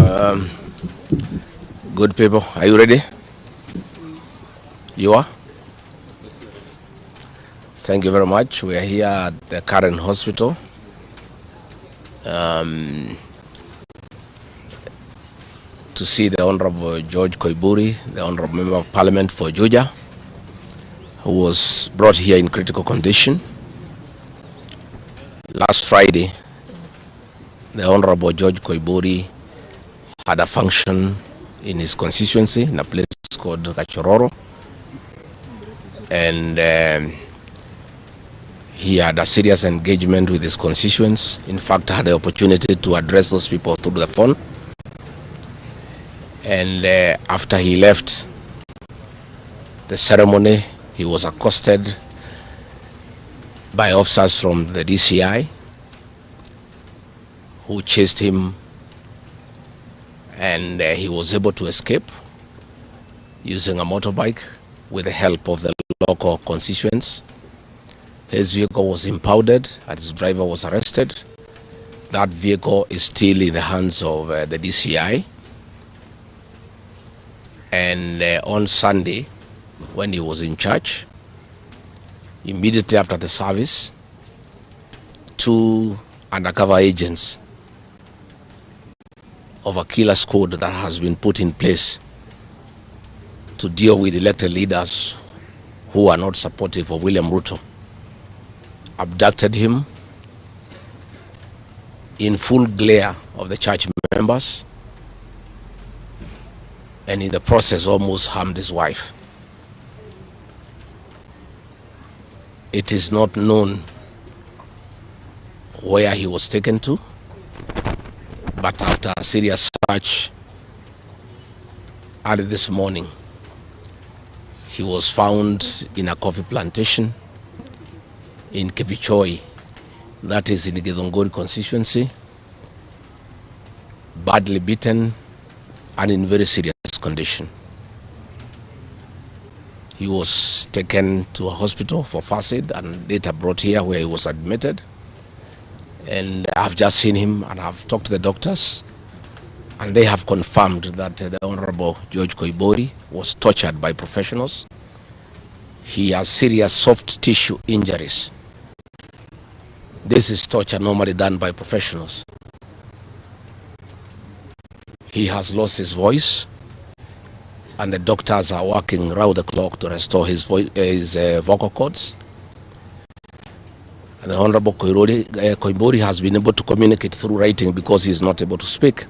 Um, Good people, are you ready? You are? Thank you very much. We are here at the current hospital. To see the Honorable George Koiburi, the Honorable Member of Parliament for Juja, who was brought here in critical condition. Last Friday, the Honorable George Koiburi had a function in his constituency in a place called Gachagua, and he had a serious engagement with his constituents. In fact, I had the opportunity to address those people through the phone. And after he left the ceremony, he was accosted by officers from the DCI who chased him, and he was able to escape using a motorbike with the help of the local constituents. His vehicle was impounded and his driver was arrested. That vehicle is still in the hands of the DCI. And on Sunday, when he was in church, immediately after the service, 2 undercover agents of a killer squad that has been put in place to deal with elected leaders who are not supportive of William Ruto abducted him in full glare of the church members, and in the process almost harmed his wife. It is not known where he was taken to, but after a serious search early this morning, he was found in a coffee plantation in Kibichoi, that is in the Githunguri constituency, badly beaten and in very serious condition. He was taken to a hospital for first aid and later brought here where he was admitted. And I've just seen him and I've talked to the doctors, and they have confirmed that the Honorable George Koiburi was tortured by professionals. He has serious soft tissue injuries. This is torture normally done by professionals. He has lost his voice, and the doctors are working round the clock to restore his vocal cords. And the Honorable Koiburi has been able to communicate through writing, because he is not able to speak,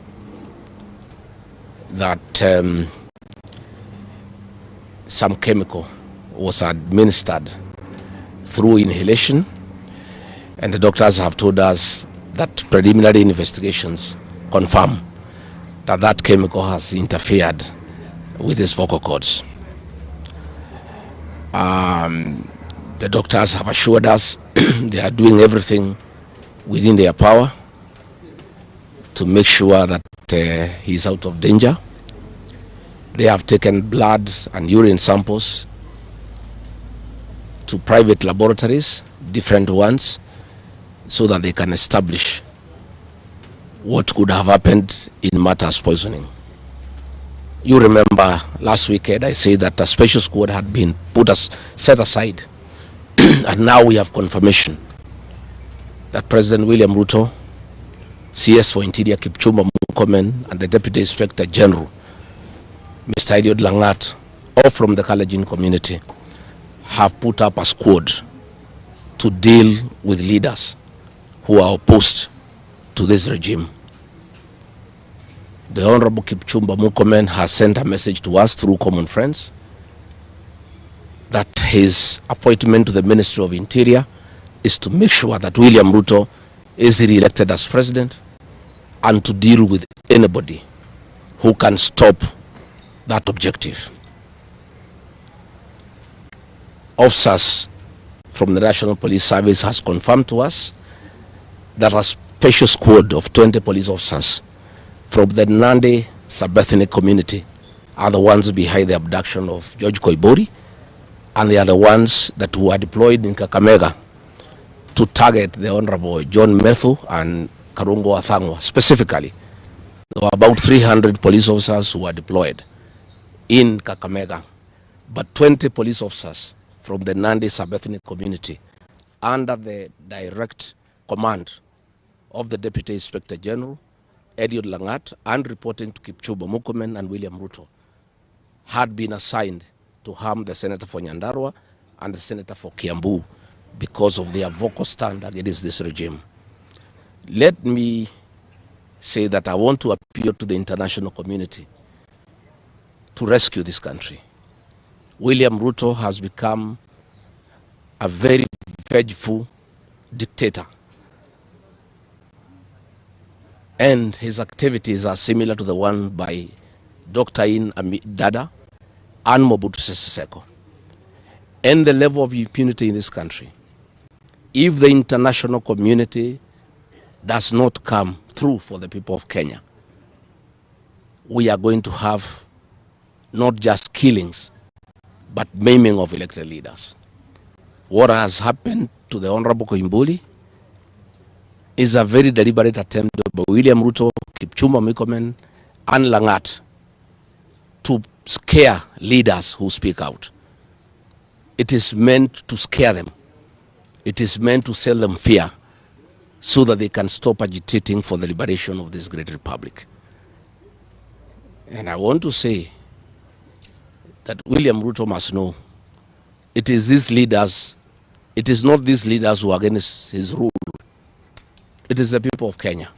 that some chemical was administered through inhalation, and the doctors have told us that preliminary investigations confirm that that chemical has interfered with his vocal cords. The doctors have assured us they are doing everything within their power to make sure that he is out of danger. They have taken blood and urine samples to private laboratories, different ones, so that they can establish what could have happened in matters poisoning. You remember last weekend I said that a special squad had been set aside, and now we have confirmation that President William Ruto, CS for Interior Kipchumba Murkomen, and the Deputy Inspector General, Mr. Eliud Langat, all from the Kalenjin community, have put up a squad to deal with leaders who are opposed to this regime. The Honorable Kipchumba Murkomen has sent a message to us through common friends that his appointment to the Ministry of Interior is to make sure that William Ruto is re-elected as president, and to deal with anybody who can stop that objective. Officers from the National Police Service has confirmed to us that a special squad of 20 police officers from the Nandi sub-ethnic community are the ones behind the abduction of George Koiburi, and they are the ones that were deployed in Kakamega to target the Honorable John Methu and Karungo Athangwa specifically. There were about 300 police officers who were deployed in Kakamega, but 20 police officers from the Nandi sub-ethnic community under the direct command of the Deputy Inspector General, Eliud Langat, and reporting to Kipchumba Murkomen and William Ruto, had been assigned to harm the senator for Nyandarua and the senator for Kiambu because of their vocal stand against this regime. Let me say that I want to appeal to the international community to rescue this country. William Ruto has become a very vengeful dictator, and his activities are similar to the one by Dr. In Dada and Mobutu Sese Seko. And the level of impunity in this country, if the international community does not come through for the people of Kenya, we are going to have not just killings, but maiming of elected leaders. What has happened to the Honorable Koimbuli is a very deliberate attempt by William Ruto, Kipchumba Murkomen, and Langat to scare leaders who speak out. It is meant to scare them. It is meant to sell them fear so that they can stop agitating for the liberation of this great republic. And I want to say that William Ruto must know it is these leaders, it is not these leaders who are against his rule. It is the people of Kenya.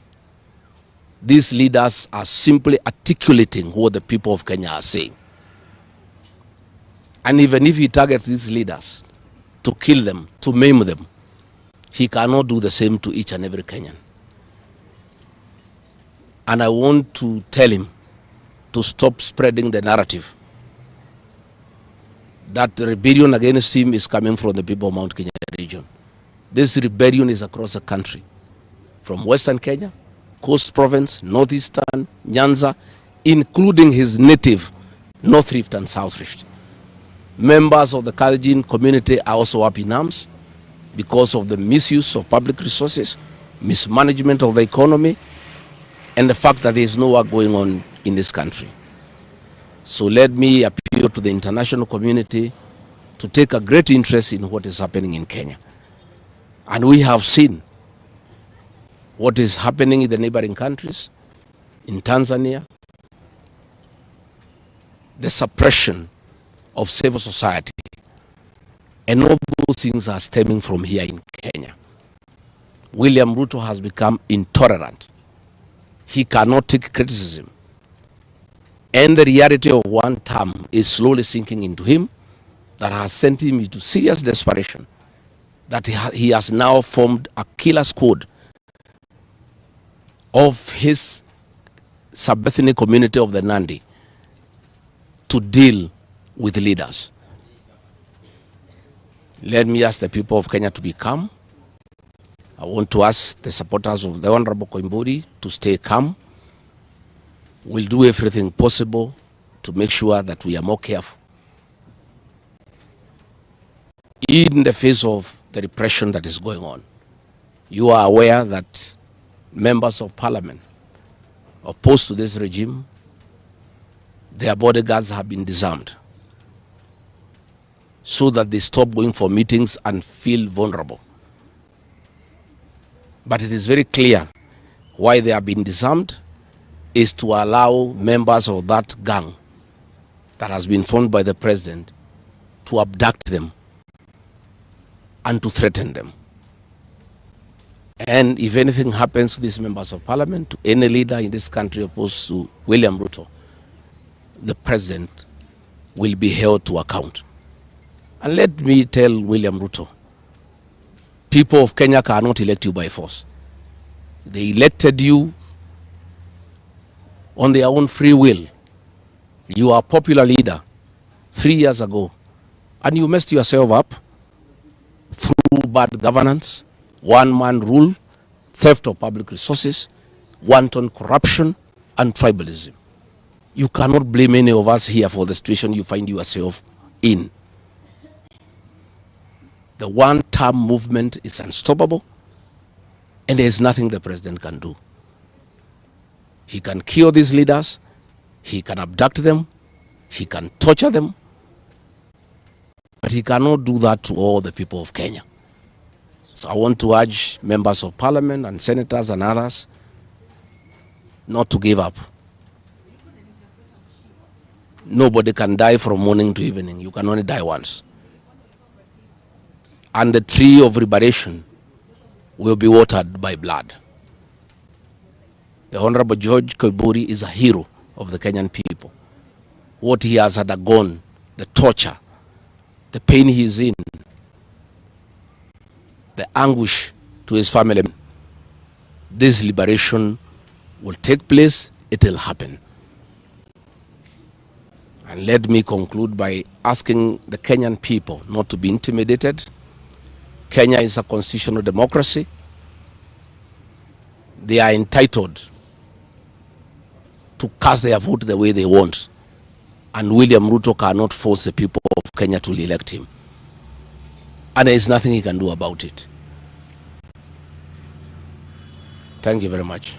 These leaders are simply articulating what the people of Kenya are saying. And even if he targets these leaders to kill them, to maim them, he cannot do the same to each and every Kenyan. And I want to tell him to stop spreading the narrative that the rebellion against him is coming from the people of Mount Kenya region. This rebellion is across the country, from Western Kenya, Coast Province, Northeastern, Nyanza, including his native North Rift and South Rift. Members of the Kalenjin community are also up in arms because of the misuse of public resources, mismanagement of the economy, and the fact that there is no work going on in this country. So let me appeal to the international community to take a great interest in what is happening in Kenya. And we have seen what is happening in the neighboring countries, in Tanzania, the suppression of civil society. And all those things are stemming from here in Kenya. William Ruto has become intolerant. He cannot take criticism. And the reality of one term is slowly sinking into him, that has sent him into serious desperation, that he has now formed a killer squad of his sub-ethnic community of the Nandi to deal with leaders. Let me ask the people of Kenya to be calm. I want to ask the supporters of the Honorable Koimburi to stay calm. We'll do everything possible to make sure that we are more careful in the face of the repression that is going on. You are aware that members of parliament opposed to this regime, their bodyguards have been disarmed so that they stop going for meetings and feel vulnerable. But it is very clear why they have been disarmed is to allow members of that gang that has been formed by the president to abduct them and to threaten them. And if anything happens to these members of parliament, to any leader in this country opposed to William Ruto, the president will be held to account. And let me tell William Ruto, people of Kenya cannot elect you by force. They elected you on their own free will. You are a popular leader 3 years ago, and you messed yourself up through bad governance, one-man rule, theft of public resources, wanton corruption, and tribalism. You cannot blame any of us here for the situation you find yourself in. The one-term movement is unstoppable, and there is nothing the president can do. He can kill these leaders, he can abduct them, he can torture them, but he cannot do that to all the people of Kenya. So I want to urge members of parliament and senators and others not to give up. Nobody can die from morning to evening. You can only die once. And the tree of liberation will be watered by blood. The Honorable George Koiburi is a hero of the Kenyan people. What he has undergone, the torture, the pain he is in, the anguish to his family, this liberation will take place, it will happen. And let me conclude by asking the Kenyan people not to be intimidated. Kenya is a constitutional democracy. They are entitled to cast their vote the way they want. And William Ruto cannot force the people of Kenya to elect him. And there is nothing he can do about it. Thank you very much.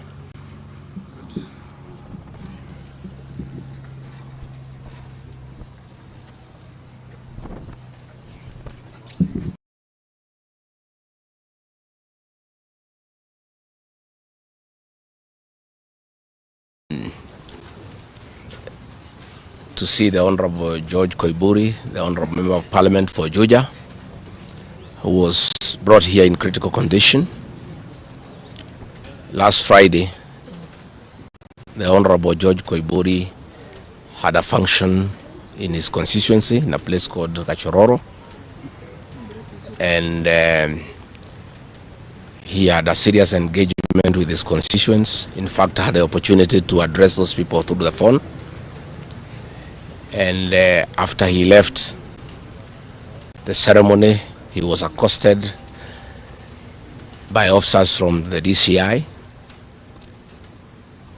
To see the Honorable George Koiburi, the Honorable Member of Parliament for Juja, who was brought here in critical condition. Last Friday, the Honorable George Koiburi had a function in his constituency in a place called Gachagua, and he had a serious engagement with his constituents. In fact, I had the opportunity to address those people through the phone. And after he left the ceremony, he was accosted by officers from the DCI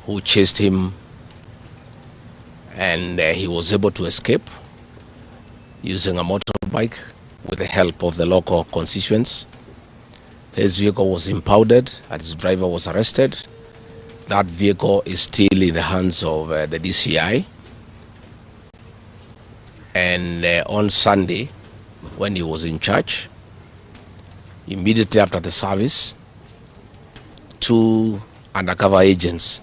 who chased him, and he was able to escape using a motorbike with the help of the local constituents. His vehicle was impounded and his driver was arrested. That vehicle is still in the hands of the DCI. And on Sunday, when he was in church, immediately after the service, 2 undercover agents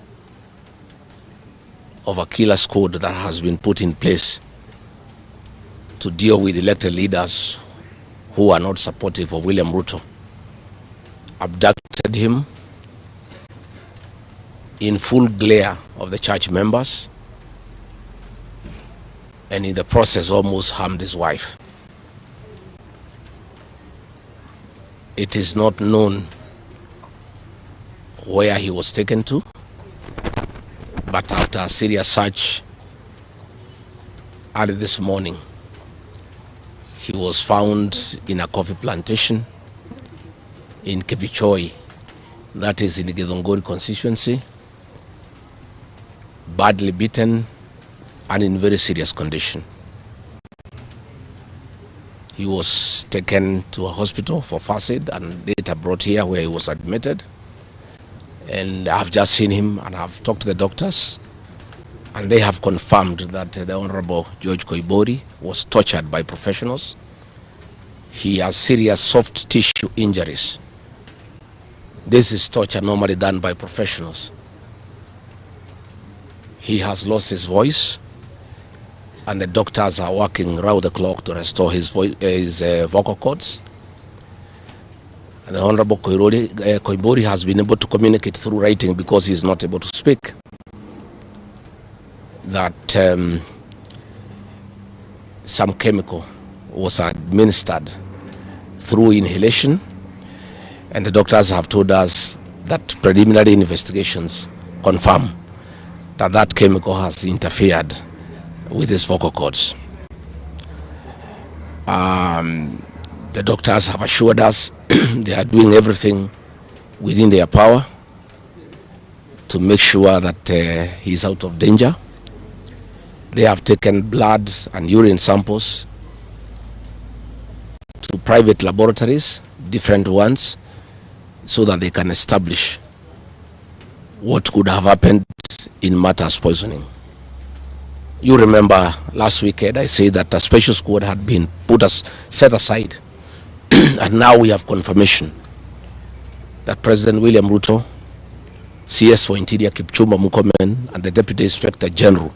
of a killer squad that has been put in place to deal with elected leaders who are not supportive of William Ruto abducted him in full glare of the church members, and in the process almost harmed his wife. It is not known where he was taken to, but after a serious search early this morning, he was found in a coffee plantation in Kebichoi, that is in the Githongori constituency, badly beaten and in very serious condition. He was taken to a hospital for first aid and later brought here where he was admitted. And I've just seen him and I've talked to the doctors, and they have confirmed that the Honorable George Koiburi was tortured by professionals. He has serious soft tissue injuries. This is torture normally done by professionals. He has lost his voice, and the doctors are working round the clock to restore his vocal cords. And the Honorable Koiburi has been able to communicate through writing because he is not able to speak. That some chemical was administered through inhalation, and the doctors have told us that preliminary investigations confirm that that chemical has interfered with his vocal cords. The doctors have assured us they are doing everything within their power to make sure that he is out of danger. They have taken blood and urine samples to private laboratories, different ones, so that they can establish what could have happened in matters poisoning. You remember last weekend I said that a special squad had been set aside and now we have confirmation that President William Ruto, CS for Interior Kipchumba Murkomen, and the Deputy Inspector General,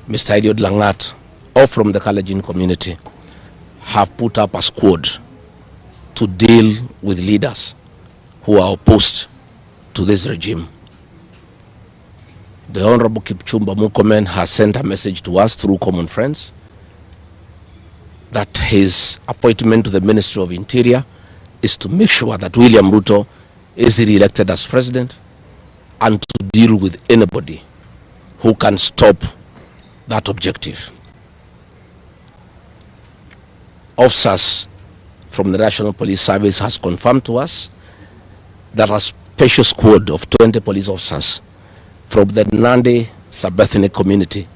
Mr. Eliud Langat, all from the Kalenjin community, have put up a squad to deal with leaders who are opposed to this regime. The Honorable Kipchumba Murkomen has sent a message to us through common friends that his appointment to the Ministry of Interior is to make sure that William Ruto is re-elected as president and to deal with anybody who can stop that objective. Officers from the National Police Service has confirmed to us that a special squad of 20 police officers from the Nandi sub-ethnic community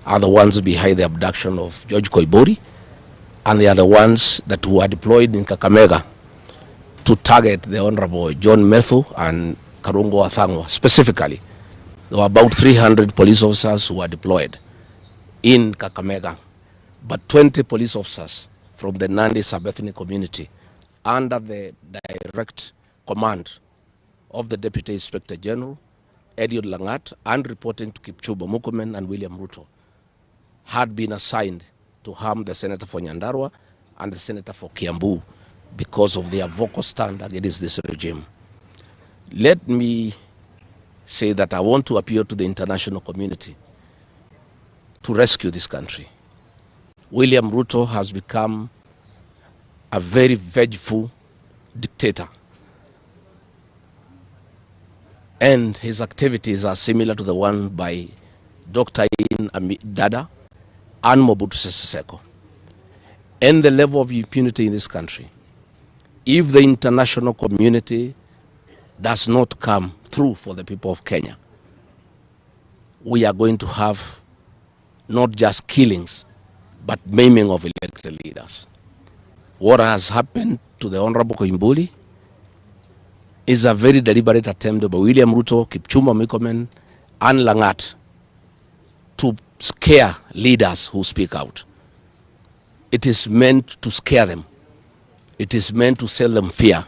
are the ones behind the abduction of George Koibori, and they are the ones that were deployed in Kakamega to target the Honorable John Methu and Karungo Athangwa. Specifically, there were about 300 police officers who were deployed in Kakamega, but 20 police officers from the Nandi sub-ethnic community under the direct command of the Deputy Inspector General, Eliud Langat, and reporting to Kipchumba Murkomen and William Ruto, had been assigned to harm the Senator for Nyandarua and the Senator for Kiambu because of their vocal stand against this regime. Let me say that I want to appeal to the international community to rescue this country. William Ruto has become a very vengeful dictator, and his activities are similar to the one by Dr. Amin Dada and Mobutu Sese Seko. And the level of impunity in this country, if the international community does not come through for the people of Kenya, we are going to have not just killings, but maiming of elected leaders. What has happened to the Honorable Koimburi is a very deliberate attempt by William Ruto, Kipchumba Murkomen, and Langat to scare leaders who speak out. It is meant to scare them. It is meant to sell them fear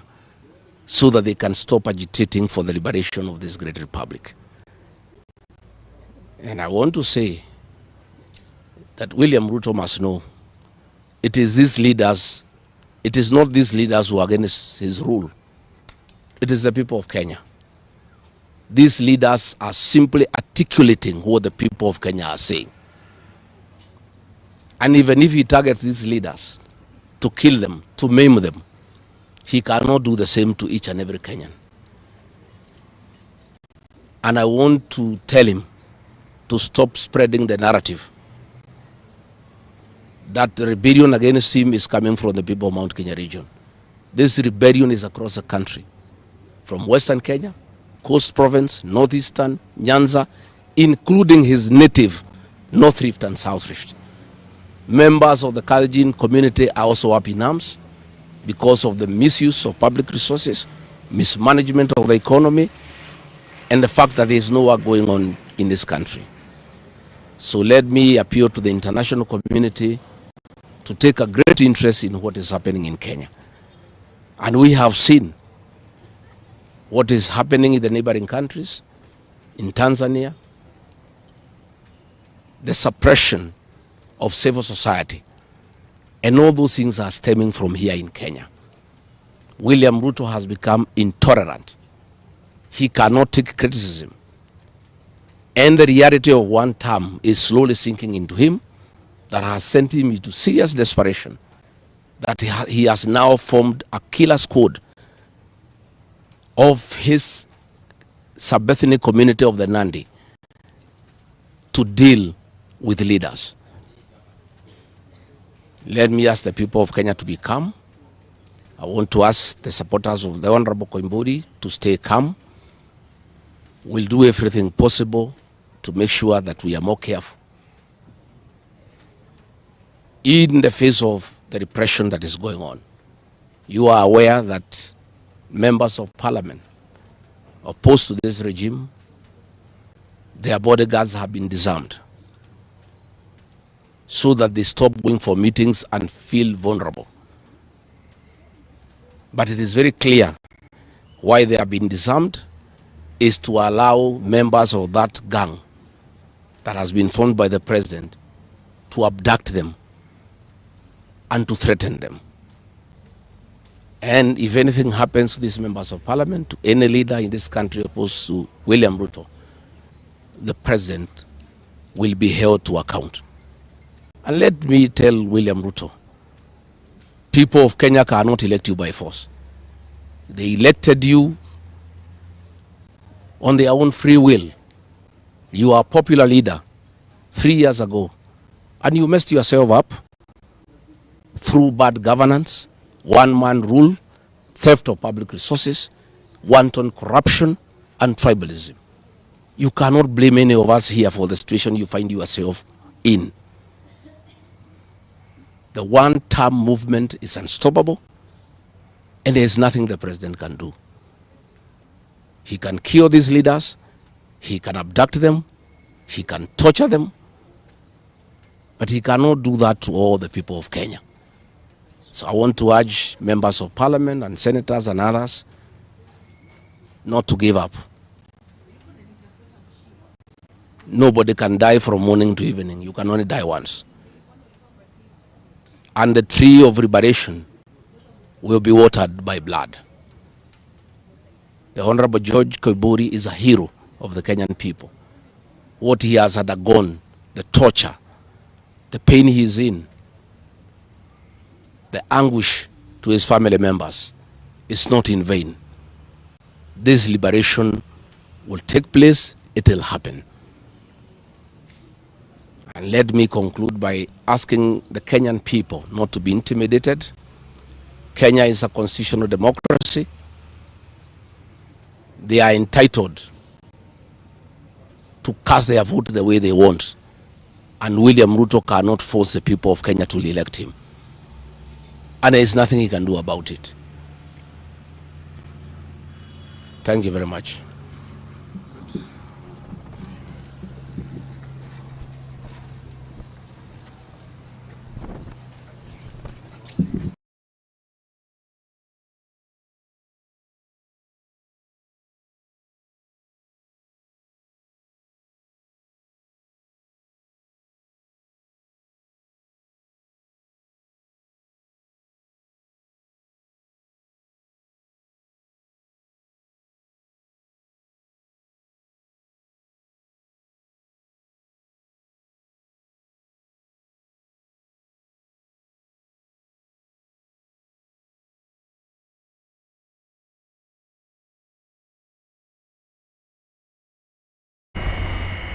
so that they can stop agitating for the liberation of this great republic. And I want to say that William Ruto must know it is these leaders, it is not these leaders who are against his rule. It is the people of Kenya. These leaders are simply articulating what the people of Kenya are saying. And even if he targets these leaders to kill them, to maim them, he cannot do the same to each and every Kenyan. And I want to tell him to stop spreading the narrative that the rebellion against him is coming from the people of Mount Kenya region. This rebellion is across the country, from Western Kenya, Coast Province, Northeastern, Nyanza, including his native North Rift and South Rift. Members of the Kalenjin community are also up in arms because of the misuse of public resources, mismanagement of the economy, and the fact that there is no work going on in this country. So let me appeal to the international community to take a great interest in what is happening in Kenya. And we have seen what is happening in the neighboring countries, in Tanzania, the suppression of civil society, and all those things are stemming from here in Kenya. William Ruto has become intolerant. He cannot take criticism. And the reality of one term is slowly sinking into him, that has sent him into serious desperation, that he has now formed a killer squad of his sub-ethnic community of the Nandi to deal with leaders. Let me ask the people of Kenya to be calm. I want to ask the supporters of the Honorable Koimburi to stay calm. We'll do everything possible to make sure that we are more careful in the face of the repression that is going on. You are aware that members of parliament opposed to this regime their bodyguards have been disarmed so that they stop going for meetings and feel vulnerable. But it is very clear why they have been disarmed is to allow members of that gang that has been formed by the president to abduct them and to threaten them. And if anything happens to these members of parliament, to any leader in this country opposed to William Ruto, the president will be held to account. And let me tell William Ruto, people of Kenya cannot elect you by force. They elected you on their own free will. You are a popular leader 3 years ago, and you messed yourself up through bad governance, one-man rule, theft of public resources, wanton corruption, and tribalism. You cannot blame any of us here for the situation you find yourself in. The one-term movement is unstoppable, and there is nothing the president can do. He can kill these leaders, he can abduct them, he can torture them, but he cannot do that to all the people of Kenya. So I want to urge members of parliament and senators and others not to give up. Nobody can die from morning to evening. You can only die once. And the tree of liberation will be watered by blood. The Honorable George Koiburi is a hero of the Kenyan people. What he has undergone, the torture, the pain he is in, the anguish to his family members is not in vain. This liberation will take place, it will happen. And let me conclude by asking the Kenyan people not to be intimidated. Kenya is a constitutional democracy. They are entitled to cast their vote the way they want. And William Ruto cannot force the people of Kenya to elect him. And there is nothing he can do about it. Thank you very much.